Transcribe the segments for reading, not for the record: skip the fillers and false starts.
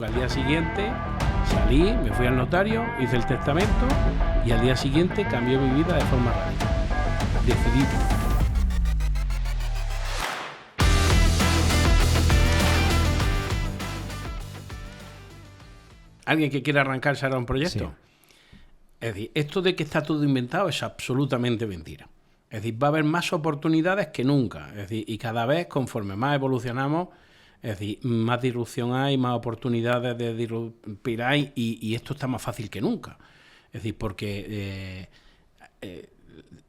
Al día siguiente salí, me fui al notario, hice el testamento y al día siguiente cambió mi vida de forma radical. Decidí. ¿Alguien que quiera arrancarse ahora un proyecto? Sí. Es decir, esto de que está todo inventado es absolutamente mentira. Es decir, va a haber más oportunidades que nunca. Es decir, y cada vez, conforme más evolucionamos, es decir, más disrupción hay, más oportunidades de disrupir hay, y esto está más fácil que nunca. Es decir, porque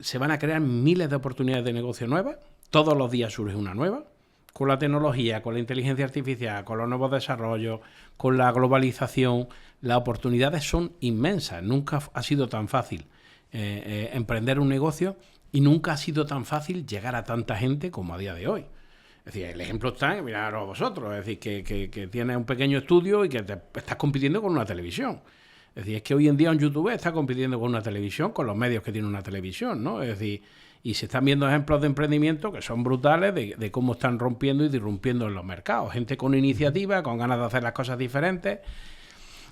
se van a crear miles de oportunidades de negocio nuevas, todos los días surge una nueva, con la tecnología, con la inteligencia artificial, con los nuevos desarrollos, con la globalización, las oportunidades son inmensas. Nunca ha sido tan fácil emprender un negocio y nunca ha sido tan fácil llegar a tanta gente como a día de hoy. Es decir, el ejemplo está en miraros vosotros, es decir, que tienes un pequeño estudio y que estás compitiendo con una televisión. Es decir, es que hoy en día un youtuber está compitiendo con una televisión, con los medios que tiene una televisión, ¿no? Es decir, y se están viendo ejemplos de emprendimiento que son brutales de cómo están rompiendo y disrumpiendo en los mercados. Gente con iniciativa, con ganas de hacer las cosas diferentes.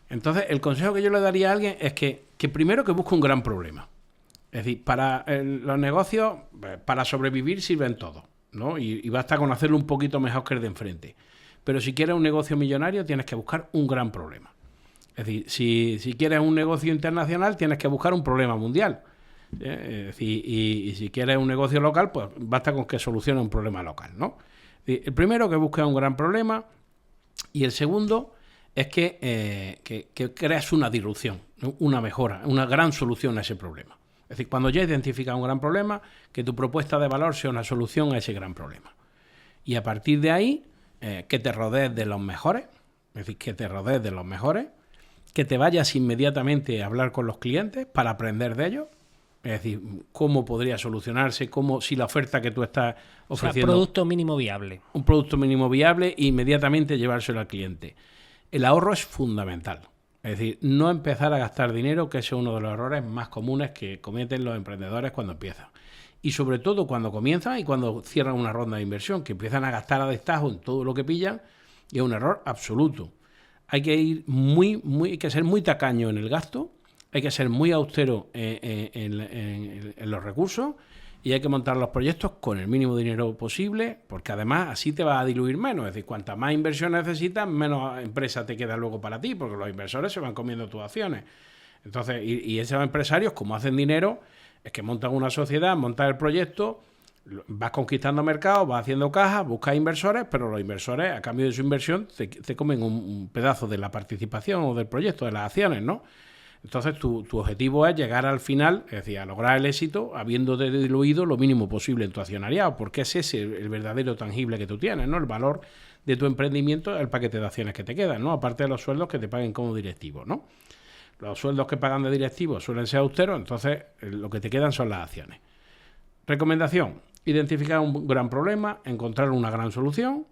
Entonces, el consejo que yo le daría a alguien es que primero que busque un gran problema. Es decir, para los negocios, para sobrevivir sirven todos, ¿no? Y basta con hacerlo un poquito mejor que el de enfrente. Pero si quieres un negocio millonario, tienes que buscar un gran problema. Es decir, si quieres un negocio internacional, tienes que buscar un problema mundial. Es decir, y si quieres un negocio local, pues basta con que solucione un problema local, ¿no? El primero, que busques un gran problema, y el segundo es que creas una disrupción, ¿no? Una mejora, una gran solución a ese problema. Es decir, cuando ya identificas un gran problema, que tu propuesta de valor sea una solución a ese gran problema. Y a partir de ahí, que te rodees de los mejores, es decir, que te rodees de los mejores, que te vayas inmediatamente a hablar con los clientes para aprender de ellos. Es decir, cómo podría solucionarse, si la oferta que tú estás ofreciendo... O sea, producto mínimo viable. Un producto mínimo viable e inmediatamente llevárselo al cliente. El ahorro es fundamental. Es decir, no empezar a gastar dinero, que ese es uno de los errores más comunes que cometen los emprendedores cuando empiezan. Y sobre todo cuando comienzan y cuando cierran una ronda de inversión, que empiezan a gastar a destajo en todo lo que pillan, y es un error absoluto. Hay que ir hay que ser muy tacaño en el gasto, hay que ser muy austero en los recursos, y hay que montar los proyectos con el mínimo dinero posible, porque además así te vas a diluir menos. Es decir, cuanta más inversión necesitas, menos empresa te queda luego para ti, porque los inversores se van comiendo tus acciones. Entonces, y esos empresarios, como hacen dinero, es que montan una sociedad, montan el proyecto, vas conquistando mercados, vas haciendo cajas, buscas inversores, pero los inversores, a cambio de su inversión, te comen un pedazo de la participación o del proyecto, de las acciones, ¿no? Entonces, tu objetivo es llegar al final, es decir, a lograr el éxito, habiéndote diluido lo mínimo posible en tu accionariado, porque es ese el verdadero tangible que tú tienes, ¿no? El valor de tu emprendimiento es el paquete de acciones que te quedan, ¿no? Aparte de los sueldos que te paguen como directivo, ¿no? Los sueldos que pagan de directivos suelen ser austeros, entonces lo que te quedan son las acciones. Recomendación: identificar un gran problema, encontrar una gran solución,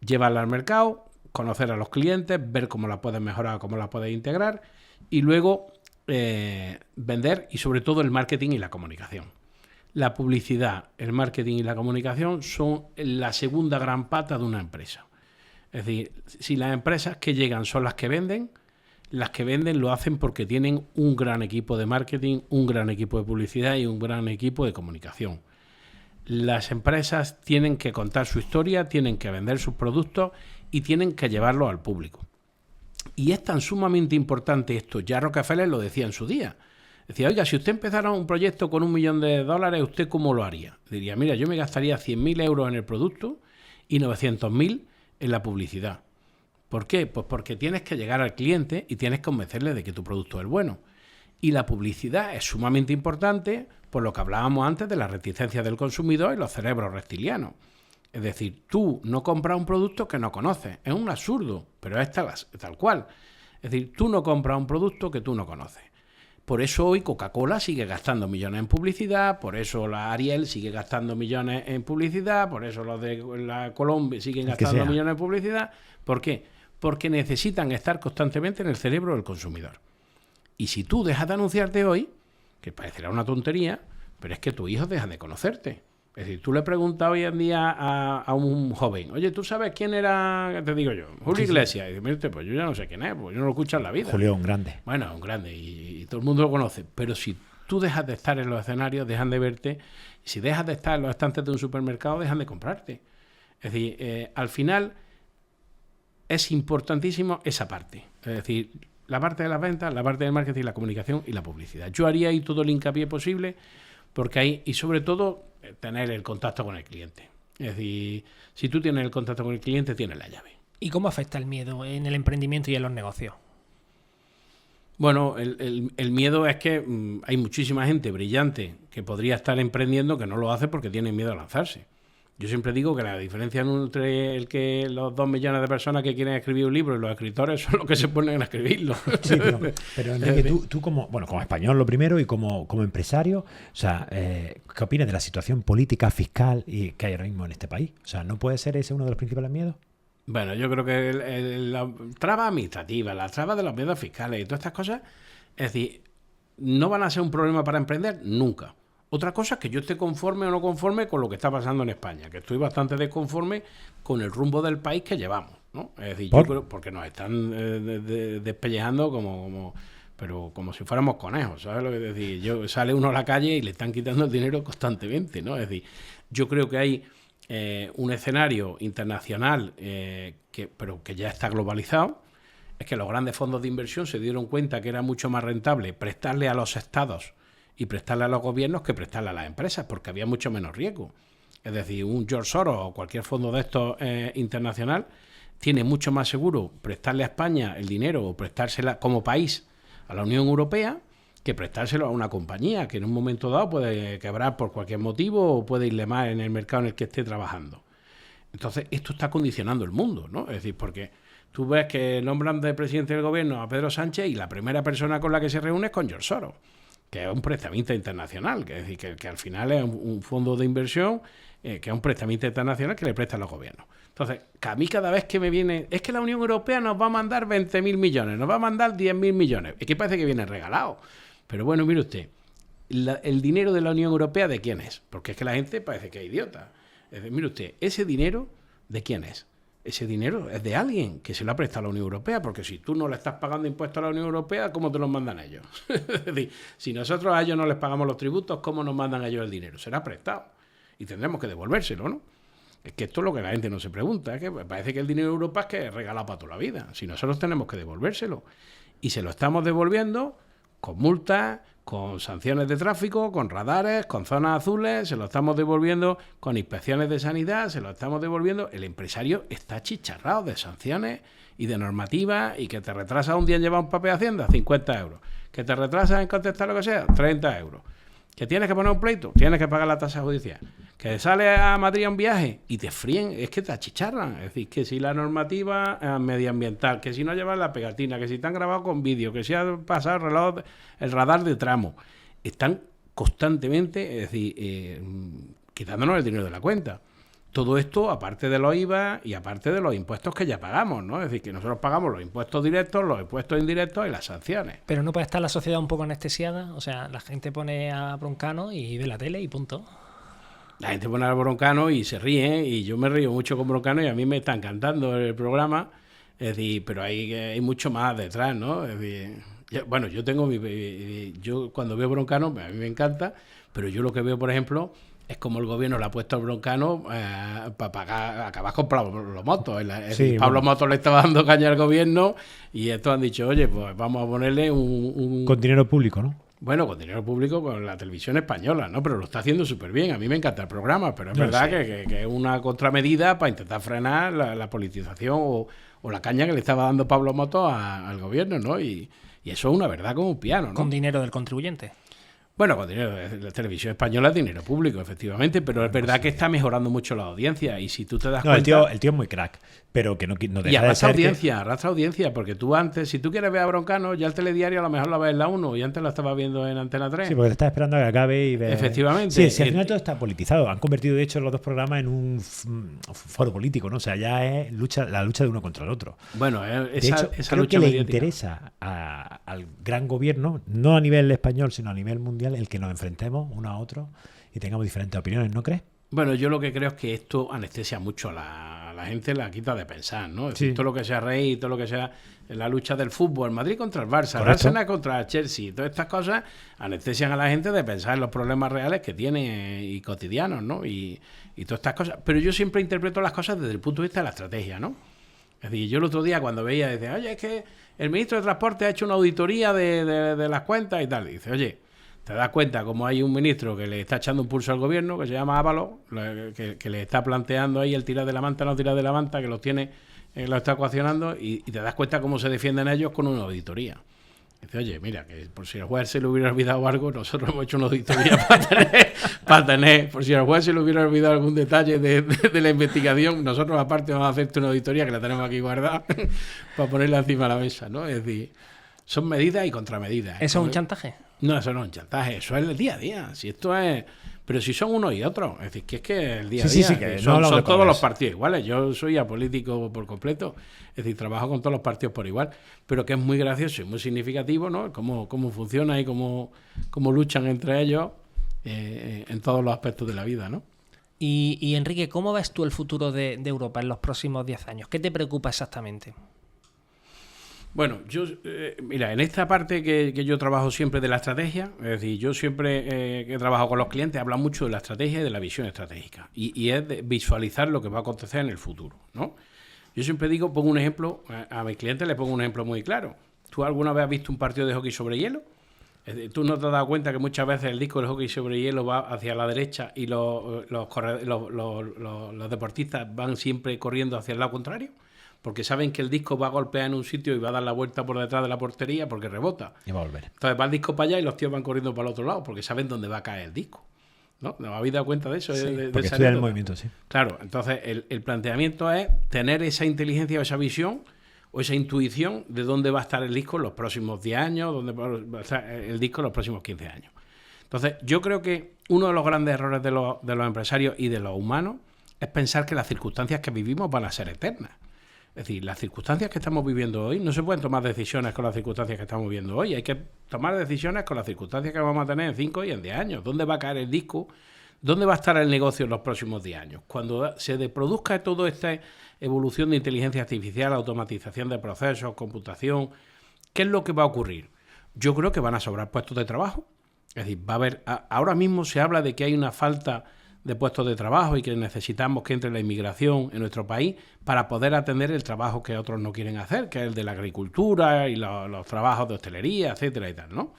llevarla al mercado, conocer a los clientes, ver cómo la puedes mejorar, cómo la puedes integrar, y luego vender, y sobre todo el marketing y la comunicación. La publicidad, el marketing y la comunicación son la segunda gran pata de una empresa. Es decir, si las empresas que llegan son las que venden lo hacen porque tienen un gran equipo de marketing, un gran equipo de publicidad y un gran equipo de comunicación. Las empresas tienen que contar su historia, tienen que vender sus productos y tienen que llevarlos al público. Y es tan sumamente importante esto. Ya Rockefeller lo decía en su día. Decía, oiga, si usted empezara un proyecto con $1 millón, ¿usted cómo lo haría? Diría, mira, yo me gastaría 100.000 euros en el producto y 900.000 en la publicidad. ¿Por qué? Pues porque tienes que llegar al cliente y tienes que convencerle de que tu producto es bueno. Y la publicidad es sumamente importante por lo que hablábamos antes de la reticencia del consumidor y los cerebros reptilianos. Es decir, tú no compras un producto que no conoces. Es un absurdo, pero es tal cual. Es decir, tú no compras un producto que tú no conoces. Por eso hoy Coca-Cola sigue gastando millones en publicidad, por eso la Ariel sigue gastando millones en publicidad, por eso los de la Colombia siguen gastando millones en publicidad. ¿Por qué? Porque necesitan estar constantemente en el cerebro del consumidor. Y si tú dejas de anunciarte hoy, que parecerá una tontería, pero es que tus hijos dejan de conocerte. Es decir, tú le preguntas hoy en día a un joven, oye, ¿tú sabes quién era, te digo yo, Julio Iglesias? Y dice, mire, pues yo ya no sé quién es, pues yo no lo escucho en la vida. Julio, un grande. Bueno, un grande y todo el mundo lo conoce. Pero si tú dejas de estar en los escenarios, dejan de verte. Y si dejas de estar en los estantes de un supermercado, dejan de comprarte. Es decir, al final es importantísimo esa parte. Es decir, la parte de las ventas, la parte del marketing, la comunicación y la publicidad. Yo haría ahí todo el hincapié posible, porque ahí, y sobre todo, tener el contacto con el cliente. Es decir, si tú tienes el contacto con el cliente, tienes la llave. ¿Y cómo afecta el miedo en el emprendimiento y en los negocios? Bueno, el miedo es que hay muchísima gente brillante que podría estar emprendiendo que no lo hace porque tiene miedo a lanzarse. Yo siempre digo que la diferencia entre los 2 millones de personas que quieren escribir un libro y los escritores son los que se ponen a escribirlo. Sí, pero Enrique, tú como español lo primero y como empresario, o sea, ¿qué opinas de la situación política, fiscal y que hay ahora mismo en este país? O sea, ¿no puede ser ese uno de los principales miedos? Bueno, yo creo que la traba administrativa, las trabas de los miedos fiscales y todas estas cosas, es decir, no van a ser un problema para emprender nunca. Otra cosa es que yo esté conforme o no conforme con lo que está pasando en España, que estoy bastante desconforme con el rumbo del país que llevamos, ¿no? Es decir, yo creo, porque nos están despellejando pero como si fuéramos conejos, ¿sabes lo que decir? Sale uno a la calle y le están quitando el dinero constantemente, ¿no? Es decir, yo creo que hay un escenario internacional pero que ya está globalizado. Es que los grandes fondos de inversión se dieron cuenta que era mucho más rentable prestarle a los estados y prestarle a los gobiernos que prestarle a las empresas, porque había mucho menos riesgo. Es decir, un George Soros o cualquier fondo de estos internacional tiene mucho más seguro prestarle a España el dinero o prestársela como país a la Unión Europea que prestárselo a una compañía que en un momento dado puede quebrar por cualquier motivo o puede irle mal en el mercado en el que esté trabajando. Entonces, esto está condicionando el mundo, ¿no? Es decir, porque tú ves que nombran de presidente del gobierno a Pedro Sánchez y la primera persona con la que se reúne es con George Soros, que es un prestamista internacional, que es decir, que al final es un fondo de inversión, que es un prestamista internacional que le presta a los gobiernos. Entonces, que a mí cada vez que me viene, es que la Unión Europea nos va a mandar 20.000 millones, nos va a mandar 10.000 millones, es que parece que viene regalado. Pero bueno, mire usted, el dinero de la Unión Europea, ¿de quién es? Porque es que la gente parece que es idiota. Es decir, mire usted, ese dinero, ¿de quién es? Ese dinero es de alguien que se lo ha prestado a la Unión Europea, porque si tú no le estás pagando impuestos a la Unión Europea, ¿cómo te los mandan ellos? Es decir, si nosotros a ellos no les pagamos los tributos, ¿cómo nos mandan ellos el dinero? Será prestado y tendremos que devolvérselo, ¿no? Es que esto es lo que la gente no se pregunta, es que parece que el dinero de Europa es que es regalado para toda la vida. Si nosotros tenemos que devolvérselo y se lo estamos devolviendo con multas, con sanciones de tráfico, con radares, con zonas azules, se lo estamos devolviendo con inspecciones de sanidad, se lo estamos devolviendo. El empresario está chicharrado de sanciones y de normativas y que te retrasa un día en llevar un papel de Hacienda, 50 euros. Que te retrasa en contestar lo que sea, 30 euros. Que tienes que poner un pleito, tienes que pagar la tasa judicial. Que sales a Madrid a un viaje y te fríen, es que te achicharran. Es decir, que si la normativa medioambiental, que si no llevas la pegatina, que si te han grabado con vídeo, que si has pasado el radar de tramo, están constantemente, es decir, quitándonos el dinero de la cuenta. Todo esto aparte de los IVA y aparte de los impuestos que ya pagamos, ¿no? Es decir, que nosotros pagamos los impuestos directos, los impuestos indirectos y las sanciones. Pero no puede estar la sociedad un poco anestesiada, o sea, la gente pone a Broncano y ve la tele y punto. La gente pone a Broncano y se ríe, y yo me río mucho con Broncano y a mí me está encantando el programa, es decir, pero hay mucho más detrás, ¿no? Es decir, yo tengo yo cuando veo Broncano, a mí me encanta, pero yo lo que veo, por ejemplo, es como el gobierno le ha puesto al Broncano para acabar con Pablo Motos. Sí, Pablo Motos le estaba dando caña al gobierno y estos han dicho, oye, pues vamos a ponerle con dinero público, ¿no? Bueno, con dinero público, con la televisión española, ¿no? Pero lo está haciendo súper bien. A mí me encanta el programa, pero es verdad que es una contramedida para intentar frenar la politización o la caña que le estaba dando Pablo Motos al gobierno, ¿no? Y eso es una verdad como un piano, ¿no? Con dinero del contribuyente. Bueno, con dinero, la televisión española es dinero público, efectivamente, pero es verdad que está mejorando mucho la audiencia y si tú te das cuenta... El tío es muy crack, pero que no deja y arrastra audiencia, porque tú antes, si tú quieres ver a Broncano, ya el telediario a lo mejor lo ves en la 1 y antes lo estabas viendo en Antena 3. Sí, porque te estás esperando a que acabe y ver... Efectivamente. Sí, al final todo está politizado. Han convertido, de hecho, los dos programas en un foro político, ¿no? O sea, ya es la lucha de uno contra el otro. Bueno, de hecho, creo que le interesa al gran gobierno, no a nivel español, sino a nivel mundial, el que nos enfrentemos uno a otro y tengamos diferentes opiniones, ¿no crees? Bueno, yo lo que creo es que esto anestesia mucho a la gente, la quita de pensar, ¿no? Es decir, todo lo que sea rey, todo lo que sea la lucha del fútbol, Madrid contra el Barça, el Arsenal contra el Chelsea, todas estas cosas anestesian a la gente de pensar en los problemas reales que tiene y cotidianos, ¿no? Y todas estas cosas. Pero yo siempre interpreto las cosas desde el punto de vista de la estrategia, ¿no? Es decir, yo el otro día cuando veía, decía, oye, es que el ministro de Transporte ha hecho una auditoría de las cuentas y tal. Y dice, oye, te das cuenta como hay un ministro que le está echando un pulso al gobierno, que se llama Ábalos, que le está planteando ahí el tirar de la manta, no tirar de la manta, que los tiene, lo está ecuacionando, y te das cuenta cómo se defienden ellos con una auditoría. Dice, oye, mira, que por si al juez se le hubiera olvidado algo, nosotros hemos hecho una auditoría para tener, por si al juez se le hubiera olvidado algún detalle de la investigación, nosotros aparte vamos a hacerte una auditoría que la tenemos aquí guardada para ponerla encima de la mesa, ¿no? Es decir, son medidas y contramedidas. ¿Eso es un chantaje? No, eso no es un chantaje, eso es el día a día. Si esto es... Pero si son uno y otro, es decir, que es que el día a día que son todos los partidos iguales. Yo soy apolítico por completo, es decir, trabajo con todos los partidos por igual, pero que es muy gracioso y muy significativo, ¿no? Cómo funciona y cómo luchan entre ellos en todos los aspectos de la vida, ¿no? Y Enrique, ¿cómo ves tú el futuro de Europa en los próximos 10 años? ¿Qué te preocupa exactamente? Bueno, yo, mira, en esta parte que yo trabajo siempre de la estrategia, es decir, yo siempre que he trabajado con los clientes hablo mucho de la estrategia y de la visión estratégica, y es de visualizar lo que va a acontecer en el futuro, ¿no? Yo siempre digo, pongo un ejemplo, a mis clientes les pongo un ejemplo muy claro. ¿Tú alguna vez has visto un partido de hockey sobre hielo? ¿Tú no te has dado cuenta que muchas veces el disco del hockey sobre hielo va hacia la derecha y los deportistas van siempre corriendo hacia el lado contrario? Porque saben que el disco va a golpear en un sitio y va a dar la vuelta por detrás de la portería porque rebota. Y va a volver. Entonces va el disco para allá y los tíos van corriendo para el otro lado porque saben dónde va a caer el disco. ¿No? ¿No habéis dado cuenta de eso? Sí, porque estudian el movimiento, sí. Claro, entonces el planteamiento es tener esa inteligencia o esa visión o esa intuición de dónde va a estar el disco en los próximos 10 años, dónde va a estar el disco en los próximos 15 años. Entonces, yo creo que uno de los grandes errores de los empresarios y de los humanos es pensar que las circunstancias que vivimos van a ser eternas. Es decir, las circunstancias que estamos viviendo hoy, no se pueden tomar decisiones con las circunstancias que estamos viviendo hoy. Hay que tomar decisiones con las circunstancias que vamos a tener en 5 y en 10 años. ¿Dónde va a caer el disco? ¿Dónde va a estar el negocio en los próximos 10 años? Cuando se produzca toda esta evolución de inteligencia artificial, automatización de procesos, computación, ¿qué es lo que va a ocurrir? Yo creo que van a sobrar puestos de trabajo. Es decir, va a haber... Ahora mismo se habla de que hay una falta de puestos de trabajo y que necesitamos que entre la inmigración en nuestro país para poder atender el trabajo que otros no quieren hacer, que es el de la agricultura y los trabajos de hostelería, etcétera y tal, ¿no?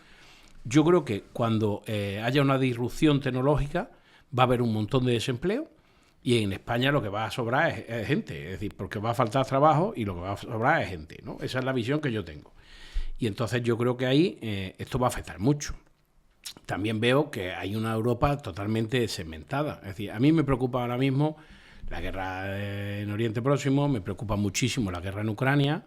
Yo creo que cuando haya una disrupción tecnológica va a haber un montón de desempleo y en España lo que va a sobrar es gente, es decir, porque va a faltar trabajo y lo que va a sobrar es gente, ¿no? Esa es la visión que yo tengo. Y entonces yo creo que ahí esto va a afectar mucho. También veo que hay una Europa totalmente segmentada. Es decir, a mí me preocupa ahora mismo la guerra en Oriente Próximo, me preocupa muchísimo la guerra en Ucrania.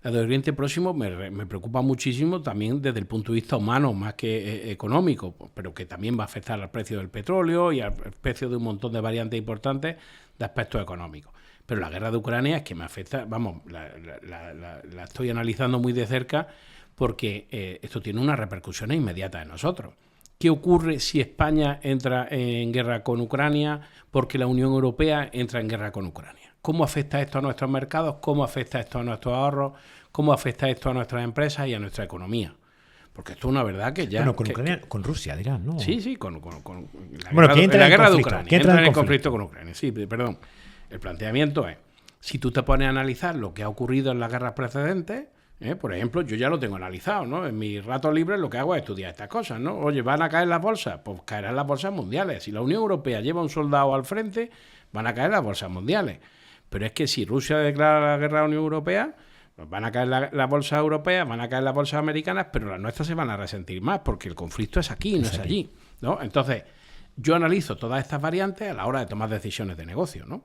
La de Oriente Próximo me preocupa muchísimo también desde el punto de vista humano, más que económico, pero que también va a afectar al precio del petróleo y al precio de un montón de variantes importantes de aspectos económicos. Pero la guerra de Ucrania es que me afecta, vamos, la estoy analizando muy de cerca porque esto tiene una repercusión inmediata en nosotros. ¿Qué ocurre si España entra en guerra con Ucrania porque la Unión Europea entra en guerra con Ucrania? ¿Cómo afecta esto a nuestros mercados? ¿Cómo afecta esto a nuestros ahorros? ¿Cómo afecta esto a nuestras empresas y a nuestra economía? Porque esto es una verdad que ya... Bueno, con Ucrania, con Rusia, dirán, ¿no? Sí, con la guerra de Ucrania. Entra en conflicto con Ucrania. Sí, perdón. El planteamiento es, si tú te pones a analizar lo que ha ocurrido en las guerras precedentes... por ejemplo, yo ya lo tengo analizado, ¿no? En mis ratos libres lo que hago es estudiar estas cosas, ¿no? Oye, ¿van a caer las bolsas? Pues caerán las bolsas mundiales. Si la Unión Europea lleva un soldado al frente, van a caer las bolsas mundiales. Pero es que si Rusia declara la guerra a la Unión Europea, pues van a caer las bolsas europeas, van a caer las bolsas americanas, pero las nuestras se van a resentir más, porque el conflicto es aquí, no es allí, ¿no? Entonces, yo analizo todas estas variantes a la hora de tomar decisiones de negocio, ¿no?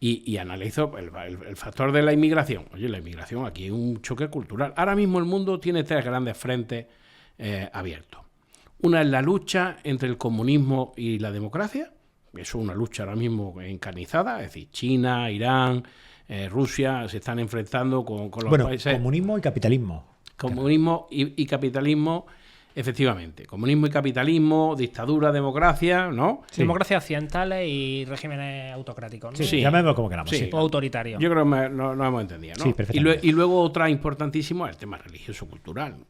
Y analizo el factor de la inmigración. Oye, la inmigración aquí es un choque cultural. Ahora mismo el mundo tiene 3 grandes frentes abiertos. Una es la lucha entre el comunismo y la democracia. Eso es una lucha ahora mismo encarnizada. Es decir, China, Irán, Rusia se están enfrentando con los países... Comunismo y capitalismo. Comunismo y capitalismo Efectivamente, comunismo y capitalismo, dictadura, democracia, ¿no? Sí. Democracias occidentales y regímenes autocráticos, ¿no? Sí, llamémoslo como queramos. Sí. Sí. O autoritarios. Yo creo que nos hemos entendido, ¿no? Sí, perfectamente. Y luego otra importantísimo es el tema religioso-cultural.